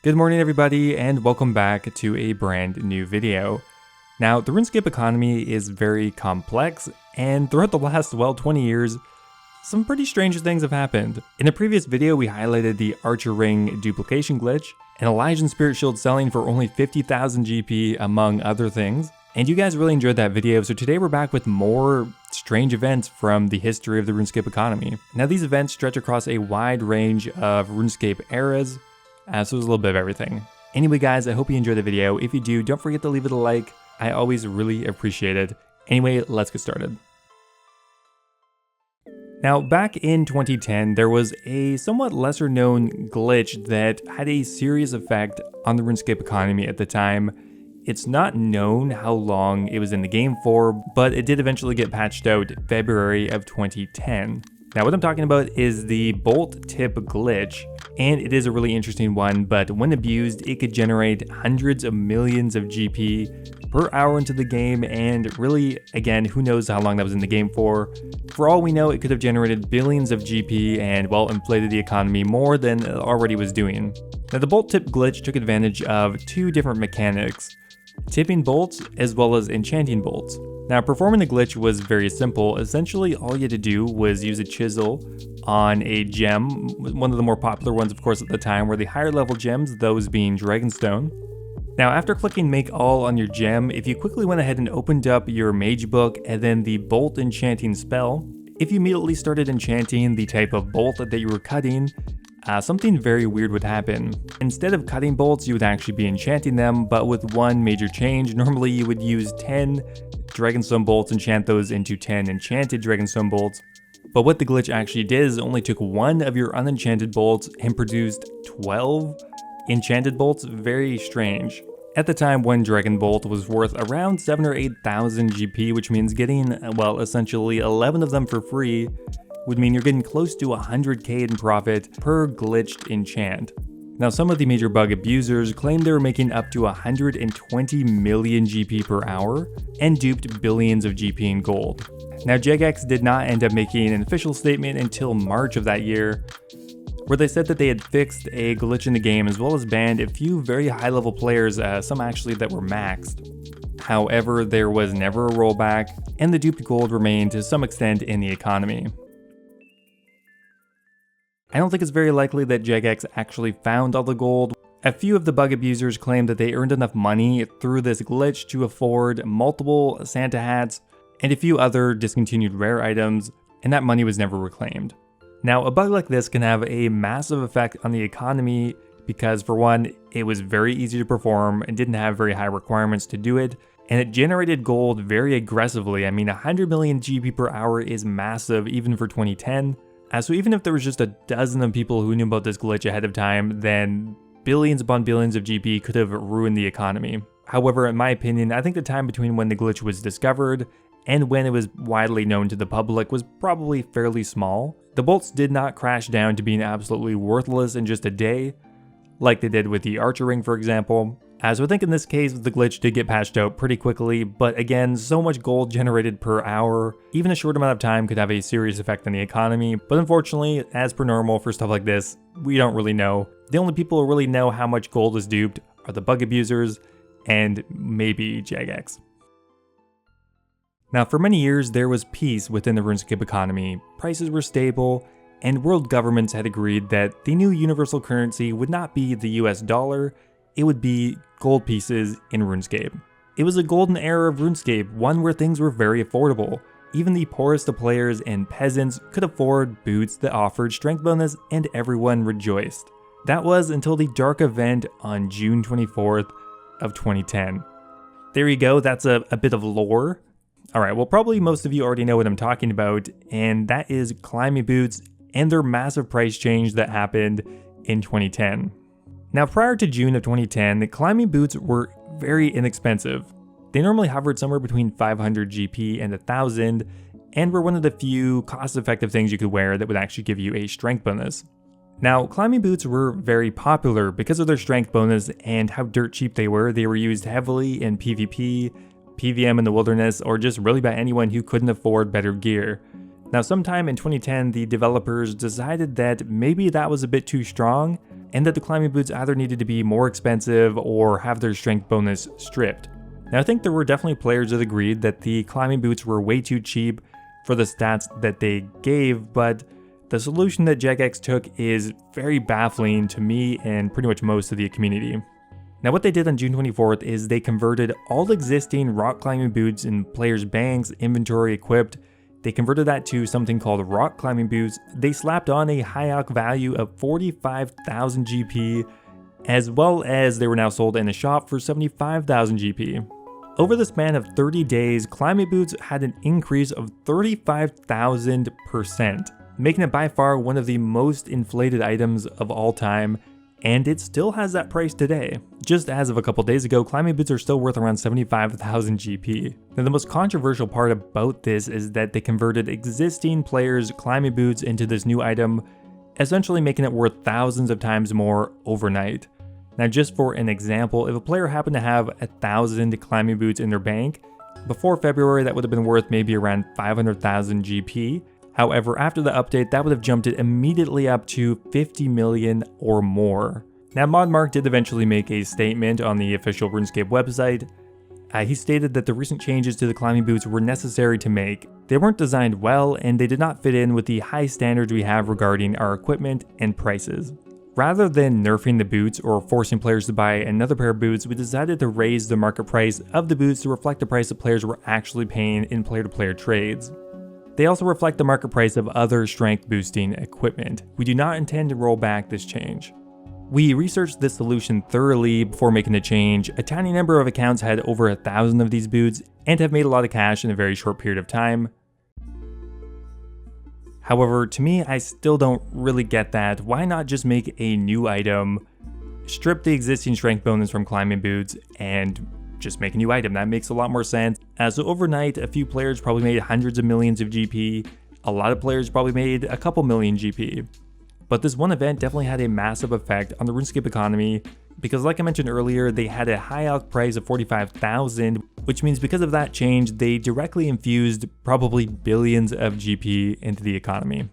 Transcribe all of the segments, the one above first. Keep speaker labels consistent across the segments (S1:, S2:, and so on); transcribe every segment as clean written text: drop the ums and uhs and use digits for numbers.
S1: Good morning everybody and welcome back to a brand new video. Now, the RuneScape economy is very complex, and throughout the last, 20 years, some pretty strange things have happened. In a previous video, we highlighted the Archer Ring duplication glitch, an Elysian Spirit Shield selling for only 50,000 GP, among other things. And you guys really enjoyed that video, so today we're back with more strange events from the history of the RuneScape economy. Now, these events stretch across a wide range of RuneScape eras, so there's a little bit of everything. Anyway guys, I hope you enjoyed the video. If you do, don't forget to leave it a like. I always really appreciate it. Anyway, let's get started. Now, back in 2010, there was a somewhat lesser known glitch that had a serious effect on the RuneScape economy at the time. It's not known how long it was in the game for, but it did eventually get patched out February of 2010. Now, what I'm talking about is the bolt tip glitch, and it is a really interesting one, but when abused, it could generate hundreds of millions of GP per hour into the game, and really, again, who knows how long that was in the game for. For all we know, it could have generated billions of GP and, well, inflated the economy more than it already was doing. Now, the bolt tip glitch took advantage of two different mechanics: tipping bolts as well as enchanting bolts. Now, performing the glitch was very simple. Essentially, all you had to do was use a chisel on a gem. One of the more popular ones, of course, at the time were the higher level gems, those being Dragonstone. Now, after clicking make all on your gem, if you quickly went ahead and opened up your mage book and then the bolt enchanting spell, if you immediately started enchanting the type of bolt that you were cutting, something very weird would happen. Instead of cutting bolts, you would actually be enchanting them, but with one major change. Normally you would use 10 Dragonstone bolts, enchant those into 10 enchanted Dragonstone bolts. But what the glitch actually did is it only took one of your unenchanted bolts and produced 12 enchanted bolts. Very strange. At the time, one Dragon Bolt was worth around 7,000 or 8,000 GP, which means getting, well, essentially 11 of them for free would mean you're getting close to 100k in profit per glitched enchant. Now, some of the major bug abusers claimed they were making up to 120 million GP per hour and duped billions of GP in gold. Now, Jagex did not end up making an official statement until March of that year, where they said that they had fixed a glitch in the game as well as banned a few very high level players, some actually that were maxed. However, there was never a rollback, and the duped gold remained to some extent in the economy. I don't think it's very likely that Jagex actually found all the gold. A few of the bug abusers claimed that they earned enough money through this glitch to afford multiple Santa hats and a few other discontinued rare items, and that money was never reclaimed. Now, a bug like this can have a massive effect on the economy because, for one, it was very easy to perform and didn't have very high requirements to do it, and it generated gold very aggressively. I mean, 100 million GP per hour is massive even for 2010. So even if there was just a dozen of people who knew about this glitch ahead of time, then billions upon billions of GP could have ruined the economy. However, in my opinion, I think the time between when the glitch was discovered and when it was widely known to the public was probably fairly small. The bolts did not crash down to being absolutely worthless in just a day, like they did with the Archer Ring, for example. So I think in this case, the glitch did get patched out pretty quickly, but again, so much gold generated per hour, even a short amount of time could have a serious effect on the economy. But unfortunately, as per normal for stuff like this, we don't really know. The only people who really know how much gold is duped are the bug abusers and maybe Jagex. Now, for many years, there was peace within the RuneScape economy. Prices were stable, and world governments had agreed that the new universal currency would not be the US dollar, it would be gold pieces in RuneScape. It was a golden era of RuneScape, one where things were very affordable. Even the poorest of players and peasants could afford boots that offered strength bonus, and everyone rejoiced. That was until the dark event on June 24th of 2010. There you go, that's a bit of lore. Alright, well, probably most of you already know what I'm talking about, and that is climbing boots and their massive price change that happened in 2010. Now, prior to June of 2010, the climbing boots were very inexpensive. They normally hovered somewhere between 500 GP and 1,000, and were one of the few cost-effective things you could wear that would actually give you a strength bonus. Now, climbing boots were very popular because of their strength bonus and how dirt cheap they were. They were used heavily in PvP, PvM in the wilderness, or just really by anyone who couldn't afford better gear. Now, sometime in 2010, the developers decided that maybe that was a bit too strong, and that the climbing boots either needed to be more expensive or have their strength bonus stripped. Now I think there were definitely players that agreed that the climbing boots were way too cheap for the stats that they gave, but the solution that Jagex took is very baffling to me and pretty much most of the community. Now what they did on June 24th is they converted all existing rock climbing boots in players' banks, inventory, equipped. They converted that to something called rock climbing boots. They slapped on a high alch value of 45,000 GP, as well as they were now sold in a shop for 75,000 GP. Over the span of 30 days, climbing boots had an increase of 35,000%, making it by far one of the most inflated items of all time, and it still has that price today. Just as of a couple days ago, climbing boots are still worth around 75,000 GP. Now the most controversial part about this is that they converted existing players' climbing boots into this new item, essentially making it worth thousands of times more overnight. Now just for an example, if a player happened to have 1,000 climbing boots in their bank, before February that would have been worth maybe around 500,000 GP. However, after the update, that would have jumped it immediately up to 50 million or more. Now, ModMark did eventually make a statement on the official RuneScape website. He stated that the recent changes to the climbing boots were necessary to make. They weren't designed well, and they did not fit in with the high standards we have regarding our equipment and prices. Rather than nerfing the boots or forcing players to buy another pair of boots, we decided to raise the market price of the boots to reflect the price that players were actually paying in player-to-player trades. They also reflect the market price of other strength boosting equipment. We do not intend to roll back this change. We researched this solution thoroughly before making the change. A tiny number of accounts had over 1,000 of these boots and have made a lot of cash in a very short period of time. However, to me, I still don't really get that. Why not just make a new item, strip the existing strength bonus from climbing boots, and just make a new item? That makes a lot more sense. So overnight, a few players probably made hundreds of millions of GP. A lot of players probably made a couple million GP. But this one event definitely had a massive effect on the RuneScape economy because, like I mentioned earlier, they had a high alch price of 45,000, which means because of that change, they directly infused probably billions of GP into the economy.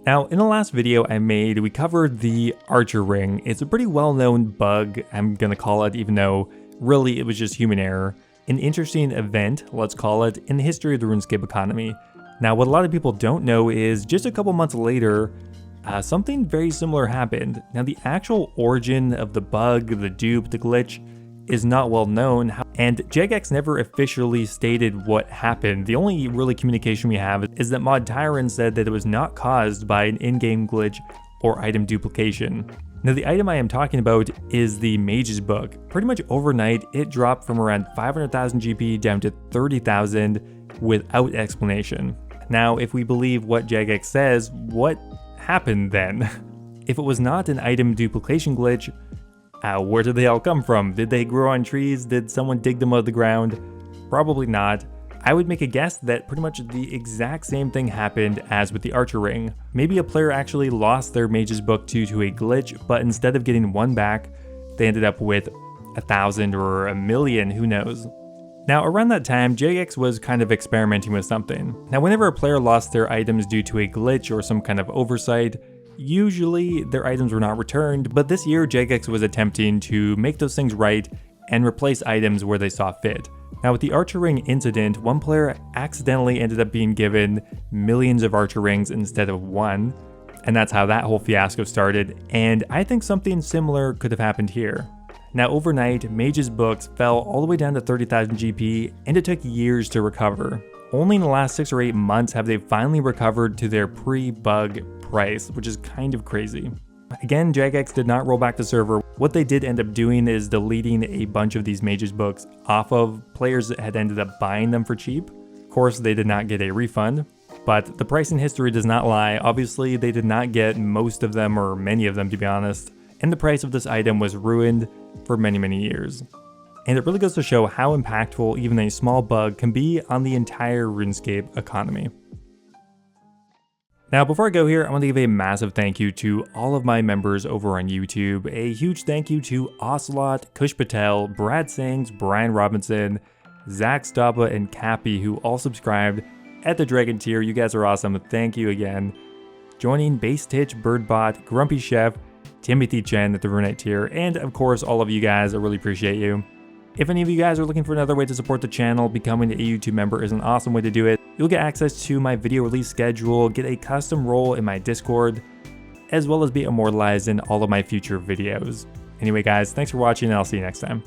S1: Now, in the last video I made, we covered the Archer Ring. It's a pretty well-known bug, I'm gonna call it, even though really it was just human error. An interesting event, let's call it, in the history of the RuneScape economy. Now, what a lot of people don't know is just a couple months later, something very similar happened. Now, the actual origin of the bug, the dupe, the glitch is not well known, and Jagex never officially stated what happened. The only really communication we have is that Mod Tyrant said that it was not caused by an in-game glitch or item duplication. Now, the item I am talking about is the Mage's Book. Pretty much overnight, it dropped from around 500,000 GP down to 30,000 without explanation. Now, if we believe what Jagex says, what happened then? If it was not an item duplication glitch, where did they all come from? Did they grow on trees? Did someone dig them out of the ground? Probably not. I would make a guess that pretty much the exact same thing happened as with the Archer Ring. Maybe a player actually lost their Mage's Book due to a glitch, but instead of getting one back, they ended up with 1,000 or 1,000,000, who knows. Now, around that time, Jagex was kind of experimenting with something. Now, whenever a player lost their items due to a glitch or some kind of oversight, usually their items were not returned, but this year Jagex was attempting to make those things right and replace items where they saw fit. Now, with the Archer Ring incident, one player accidentally ended up being given millions of Archer Rings instead of one, and that's how that whole fiasco started, and I think something similar could have happened here. Now, overnight, Mage's Books fell all the way down to 30,000 GP, and it took years to recover. Only in the last 6 or 8 months have they finally recovered to their pre-bug price, which is kind of crazy. Again, Jagex did not roll back the server. What they did end up doing is deleting a bunch of these Mage's Books off of players that had ended up buying them for cheap. Of course, they did not get a refund, but the price in history does not lie. Obviously, they did not get most of them, or many of them to be honest, and the price of this item was ruined for many, many years. And it really goes to show how impactful even a small bug can be on the entire RuneScape economy. Now, before I go here, I want to give a massive thank you to all of my members over on YouTube. A huge thank you to Ocelot, Kush Patel, Brad Sings, Brian Robinson, Zach Staba, and Cappy, who all subscribed at the Dragon tier. You guys are awesome. Thank you again. joining Base Titch, Birdbot, Grumpy Chef, Timothy Chen at the Runite tier, and of course all of you guys. I really appreciate you. If any of you guys are looking for another way to support the channel, becoming a YouTube member is an awesome way to do it. You'll get access to my video release schedule, get a custom role in my Discord, as well as be immortalized in all of my future videos. Anyway guys, thanks for watching and I'll see you next time.